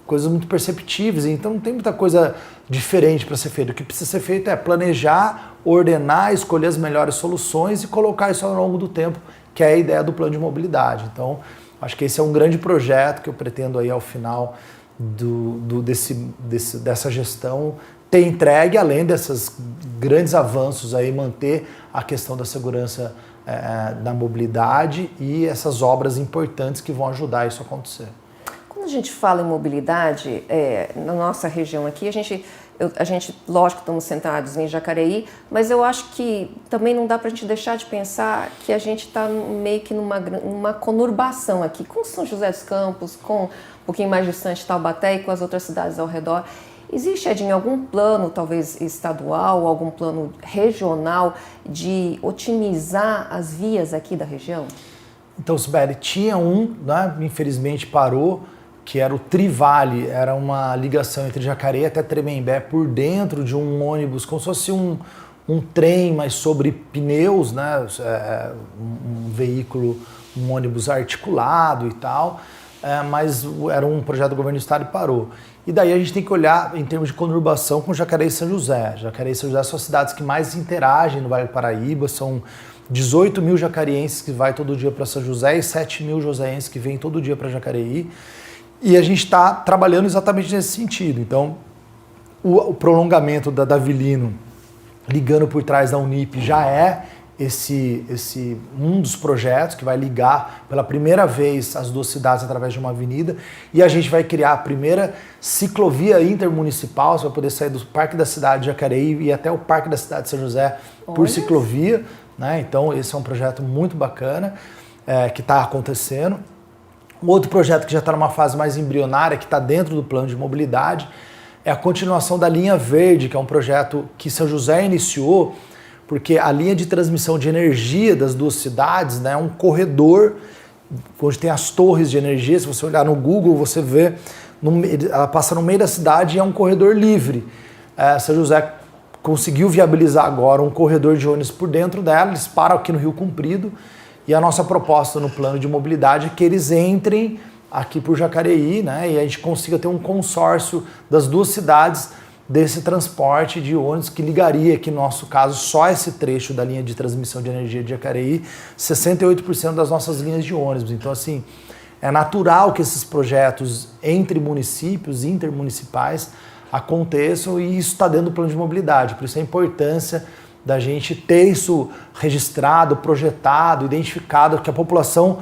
coisas muito perceptíveis, então não tem muita coisa diferente para ser feito. O que precisa ser feito é planejar, ordenar, escolher as melhores soluções e colocar isso ao longo do tempo, que é a ideia do plano de mobilidade. Então, acho que esse é um grande projeto que eu pretendo aí ao final dessa gestão ter entregue, além desses grandes avanços aí, manter a questão da segurança da mobilidade e essas obras importantes que vão ajudar isso a acontecer. Quando a gente fala em mobilidade, na nossa região aqui, a gente, lógico, estamos centrados em Jacareí, mas eu acho que também não dá para a gente deixar de pensar que a gente está meio que numa conurbação aqui, com São José dos Campos, com um pouquinho mais distante Taubaté e com as outras cidades ao redor. Existe, Edinho, algum plano, talvez estadual, algum plano regional de otimizar as vias aqui da região? Então, Sibeli, tinha né, infelizmente parou, que era o Trivale, era uma ligação entre Jacareí até Tremembé por dentro de um ônibus, como se fosse um trem, mas sobre pneus, né, um veículo, um ônibus articulado e tal, mas era um projeto do governo do estado e parou. E daí a gente tem que olhar em termos de conurbação com Jacareí e São José. Jacareí e São José são as cidades que mais interagem no Vale do Paraíba, são 18 mil jacarienses que vai todo dia para São José e 7 mil joseenses que vêm todo dia para Jacareí. E a gente está trabalhando exatamente nesse sentido. Então, o prolongamento da Davilino ligando por trás da Unip já é um dos projetos que vai ligar pela primeira vez as duas cidades através de uma avenida, e a gente vai criar a primeira ciclovia intermunicipal. Você vai poder sair do Parque da Cidade de Jacareí e ir até o Parque da Cidade de São José por ciclovia, né? Então esse é um projeto muito bacana que está acontecendo. Um outro projeto que já está numa fase mais embrionária, que está dentro do plano de mobilidade, é a continuação da linha verde, que é um projeto que São José iniciou, porque a linha de transmissão de energia das duas cidades, né, é um corredor onde tem as torres de energia. Se você olhar no Google, você vê, ela passa no meio da cidade e é um corredor livre. São José conseguiu viabilizar agora um corredor de ônibus por dentro dela, eles param aqui no Rio Comprido, e a nossa proposta no plano de mobilidade é que eles entrem aqui por Jacareí, né, e a gente consiga ter um consórcio das duas cidades desse transporte de ônibus que ligaria aqui, no nosso caso, só esse trecho da linha de transmissão de energia de Jacareí, 68% das nossas linhas de ônibus. Então, assim, é natural que esses projetos entre municípios, intermunicipais, aconteçam, e isso está dentro do plano de mobilidade. Por isso a importância da gente ter isso registrado, projetado, identificado, que a população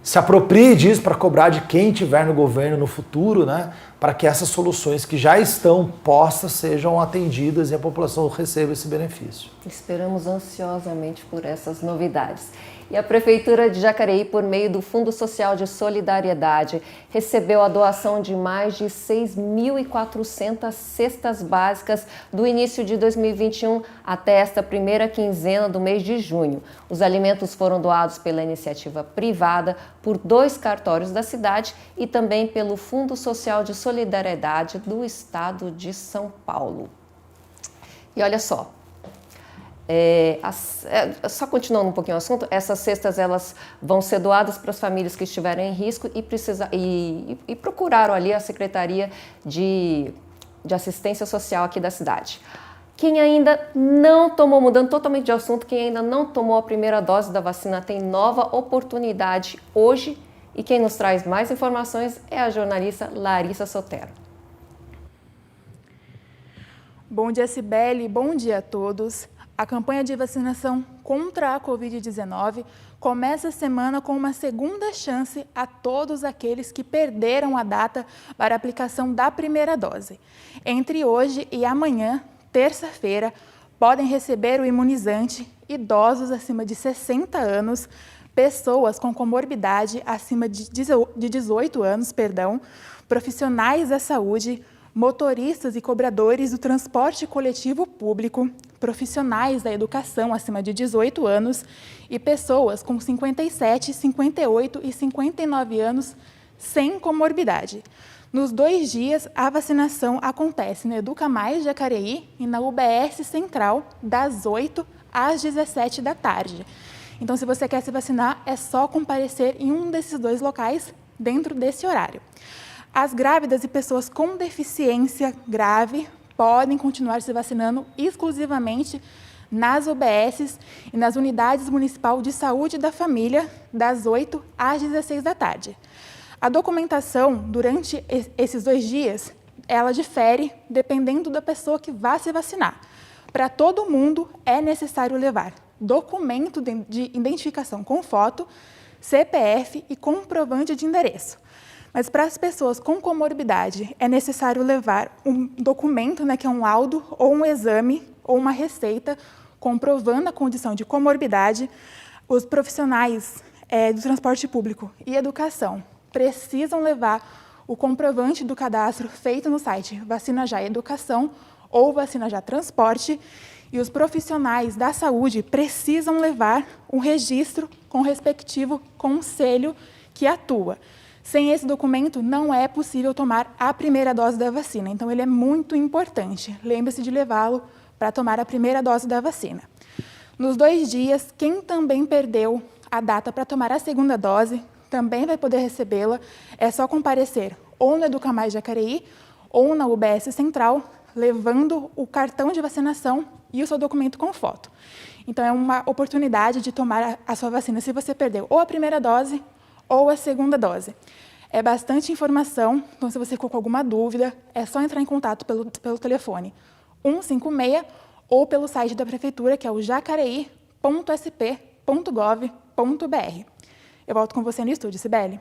se aproprie disso para cobrar de quem estiver no governo no futuro, né, para que essas soluções que já estão postas sejam atendidas e a população receba esse benefício. Esperamos ansiosamente por essas novidades. E a Prefeitura de Jacareí, por meio do Fundo Social de Solidariedade, recebeu a doação de mais de 6.400 cestas básicas do início de 2021 até esta primeira quinzena do mês de junho. Os alimentos foram doados pela iniciativa privada, por 2 cartórios da cidade e também pelo Fundo Social de Solidariedade do Estado de São Paulo. E olha só, só continuando um pouquinho o assunto, essas cestas elas vão ser doadas para as famílias que estiverem em risco e procuraram ali a Secretaria de Assistência Social aqui da cidade. Quem ainda não tomou, mudando totalmente de assunto, quem ainda não tomou a primeira dose da vacina tem nova oportunidade hoje, e quem nos traz mais informações é a jornalista Larissa Sotero. Bom dia, Cibele, bom dia a todos. A campanha de vacinação contra a Covid-19 começa a semana com uma segunda chance a todos aqueles que perderam a data para a aplicação da primeira dose. Entre hoje e amanhã, terça-feira, podem receber o imunizante idosos acima de 60 anos, pessoas com comorbidade acima de 18 anos, profissionais da saúde, motoristas e cobradores do transporte coletivo público, profissionais da educação acima de 18 anos e pessoas com 57, 58 e 59 anos sem comorbidade. Nos 2 dias, a vacinação acontece no Educa Mais Jacareí e na UBS Central, das 8 às 17 da tarde. Então, se você quer se vacinar, é só comparecer em um desses 2 locais dentro desse horário. As grávidas e pessoas com deficiência grave podem continuar se vacinando exclusivamente nas UBSs e nas Unidades Municipal de Saúde da Família, das 8 às 16 da tarde. A documentação, durante esses 2 dias, ela difere dependendo da pessoa que vai se vacinar. Para todo mundo, é necessário levar documento de identificação com foto, CPF e comprovante de endereço. Mas para as pessoas com comorbidade, é necessário levar um documento, que é um laudo ou um exame ou uma receita comprovando a condição de comorbidade. Os profissionais do transporte público e educação precisam levar o comprovante do cadastro feito no site Vacina Já Educação ou Vacina Já Transporte, e os profissionais da saúde precisam levar um registro com o respectivo conselho que atua. Sem esse documento, não é possível tomar a primeira dose da vacina. Então, ele é muito importante. Lembre-se de levá-lo para tomar a primeira dose da vacina. Nos 2 dias, quem também perdeu a data para tomar a segunda dose também vai poder recebê-la. É só comparecer ou no Educa Mais Jacareí ou na UBS Central, levando o cartão de vacinação e o seu documento com foto. Então, é uma oportunidade de tomar a sua vacina se você perdeu ou a primeira dose ou a segunda dose. É bastante informação, então se você ficou com alguma dúvida, é só entrar em contato pelo telefone 156 ou pelo site da Prefeitura, que é o jacareí.gov.br. www.sp.gov.br. Eu volto com você no estúdio, Cibele.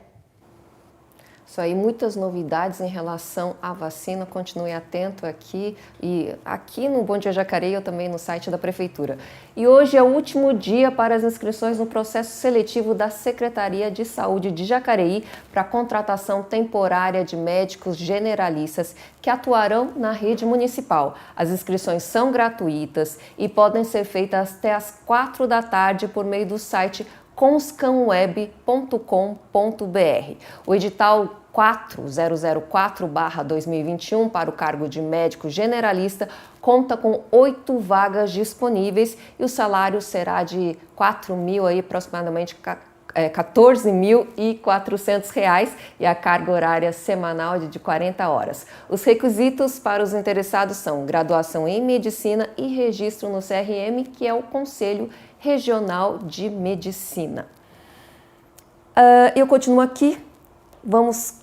Isso aí, muitas novidades em relação à vacina, continue atento aqui e aqui no Bom Dia Jacareí, ou também no site da Prefeitura. E hoje é o último dia para as inscrições no processo seletivo da Secretaria de Saúde de Jacareí para a contratação temporária de médicos generalistas que atuarão na rede municipal. As inscrições são gratuitas e podem ser feitas até às 4 da tarde por meio do site conscanweb.com.br. O edital 4004/2021 para o cargo de médico generalista conta com 8 vagas disponíveis e o salário será de R$4.000, aí, aproximadamente R$14.400 e a carga horária semanal de 40 horas. Os requisitos para os interessados são graduação em medicina e registro no CRM, que é o Conselho Regional de Medicina. Eu continuo aqui, estamos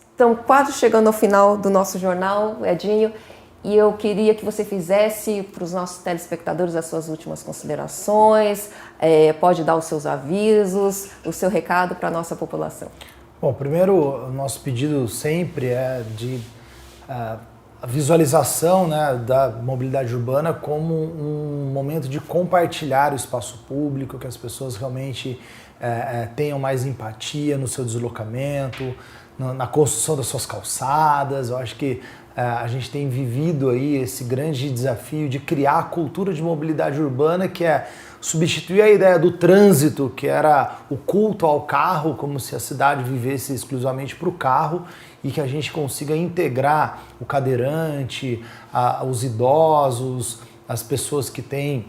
quase chegando ao final do nosso jornal, Edinho, e eu queria que você fizesse para os nossos telespectadores as suas últimas considerações, pode dar os seus avisos, o seu recado para a nossa população. Bom, primeiro, o nosso pedido sempre é de a visualização, né, da mobilidade urbana como um momento de compartilhar o espaço público, que as pessoas realmente tenham mais empatia no seu deslocamento, na construção das suas calçadas. Eu acho que a gente tem vivido aí esse grande desafio de criar a cultura de mobilidade urbana, que é substituir a ideia do trânsito, que era o culto ao carro, como se a cidade vivesse exclusivamente para o carro, e que a gente consiga integrar o cadeirante, os idosos, as pessoas que têm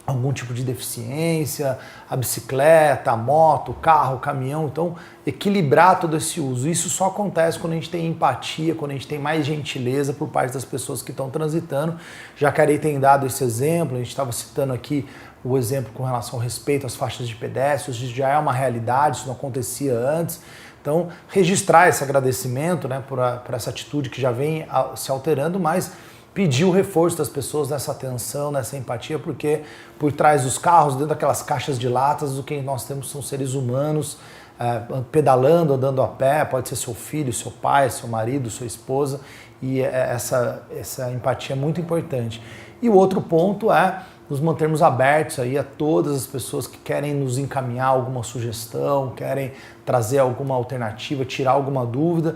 algum tipo de deficiência, a bicicleta, a moto, o carro, o caminhão. Então, equilibrar todo esse uso. Isso só acontece quando a gente tem empatia, quando a gente tem mais gentileza por parte das pessoas que estão transitando. Jacareí tem dado esse exemplo, a gente estava citando aqui o exemplo com relação ao respeito às faixas de pedestres, isso já é uma realidade, isso não acontecia antes. Então, registrar esse agradecimento, né, por essa atitude que já vem se alterando, mas pedir o reforço das pessoas nessa atenção, nessa empatia, porque por trás dos carros, dentro daquelas caixas de latas, o que nós temos são seres humanos pedalando, andando a pé, pode ser seu filho, seu pai, seu marido, sua esposa, e essa empatia é muito importante. E o outro ponto é nos mantermos abertos aí a todas as pessoas que querem nos encaminhar alguma sugestão, querem trazer alguma alternativa, tirar alguma dúvida.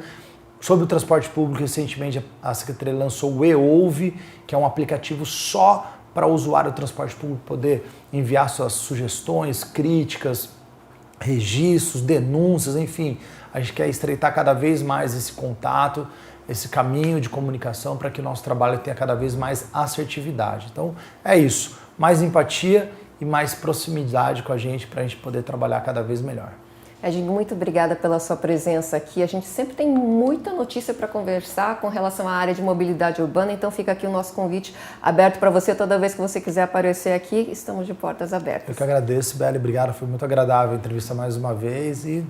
Sobre o transporte público, recentemente a Secretaria lançou o eOuve, que é um aplicativo só para o usuário do transporte público poder enviar suas sugestões, críticas, registros, denúncias, enfim. A gente quer estreitar cada vez mais esse contato, esse caminho de comunicação para que o nosso trabalho tenha cada vez mais assertividade. Então é isso, mais empatia e mais proximidade com a gente para a gente poder trabalhar cada vez melhor. Edinho, muito obrigada pela sua presença aqui. A gente sempre tem muita notícia para conversar com relação à área de mobilidade urbana, então fica aqui o nosso convite aberto para você. Toda vez que você quiser aparecer aqui, estamos de portas abertas. Eu que agradeço, Beli, obrigado, foi muito agradável a entrevista mais uma vez e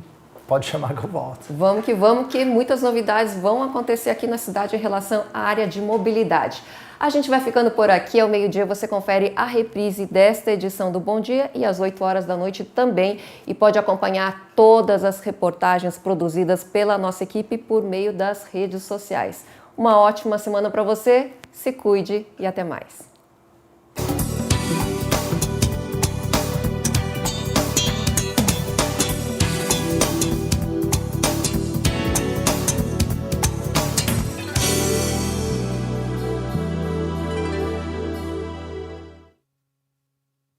pode chamar que eu volto. Vamos, que muitas novidades vão acontecer aqui na cidade em relação à área de mobilidade. A gente vai ficando por aqui, ao meio-dia você confere a reprise desta edição do Bom Dia e às 8 horas da noite também, e pode acompanhar todas as reportagens produzidas pela nossa equipe por meio das redes sociais. Uma ótima semana para você, se cuide e até mais.